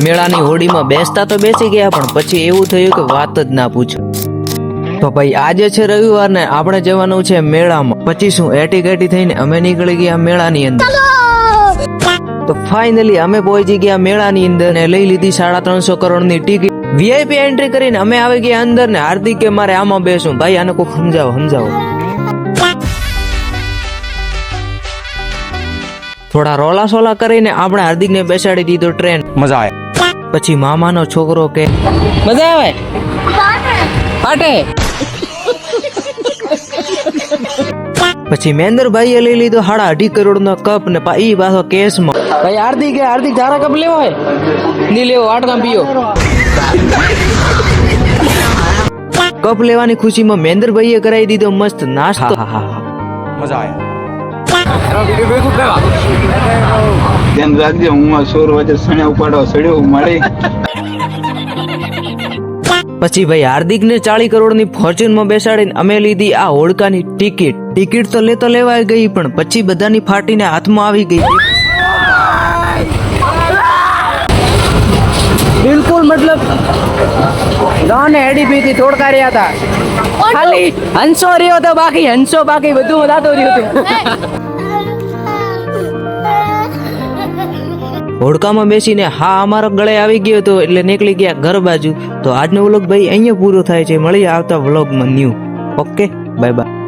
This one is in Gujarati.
મેળાની હોડીમાં બેસતા તો બેસી ગયા, પણ પછી એવું થયું કે વાત જ ના પૂછો. તો ભાઈ આજે છે રવિવાર ને આપણે જવાનું છે મેળામાં. પછી શું એટી ગેટી થઈને અમે નીકળી ગયા મેળાની અંદર. તો ફાઇનલી અમે પહોંચી ગયા મેળાની અંદર ને લઈ લીધી 350 કરોડની ટિકિટ. વીઆઈપી એન્ટ્રી કરીને અમે આવી ગયા અંદર ને હાર્દિક કે મારે આમાં બેસું. ભાઈ આને કોઈ સમજાવો. થોડા રોલા સોલા કરીને આપણે હાર્દિક ને બેસાડી દીધો ટ્રેન. મજા આવે. પછી મામાનો છોકરો કે મજા આવે પાટે. પછી મહેન્દ્રભાઈએ લઈ લીધો 2.5 કરોડનો કપ ને ઈ પાછો કેસમાં. ભાઈ હાર્દિક તારા કપ લેવો હોય નહીં લેવો, આટકામ પીઓ. કપ લેવાની ખુશીમાં મહેન્દ્રભાઈએ કરાવી દીધો મસ્ત નાસ્તો. મજા આવે. ધ્યાન રાખજો, હું આ સોર વચ્ચે સણ્યા ઉપાડો સડ્યો મળી. પછી ભાઈ હાર્દિક ને 40 કરોડની ફોર્ચ્યુન માં બેસાડીને અમે લીધી આ હોડકાની ટિકિટ. ટિકિટ તો લેતો લેવાઈ ગઈ, પણ પછી બધાની ફાટીને હાથમાં આવી ગઈ. બિલકુલ મતલબ ગાને એડીપી થી થોડકા રહ્યા હતા. ખાલી હંસો રહ્યો તો બાકી બધું દાતો રહ્યો હતો. હોડકામાં બેસીને હા અમારા ગળે આવી ગયો હતો એટલે નીકળી ગયા ઘર બાજુ. તો આજનો વ્લોગ ભાઈ અહીંયા પૂરો થાય છે. મળીએ આવતા વ્લોગમાં ન્યૂ. Okay, bye bye.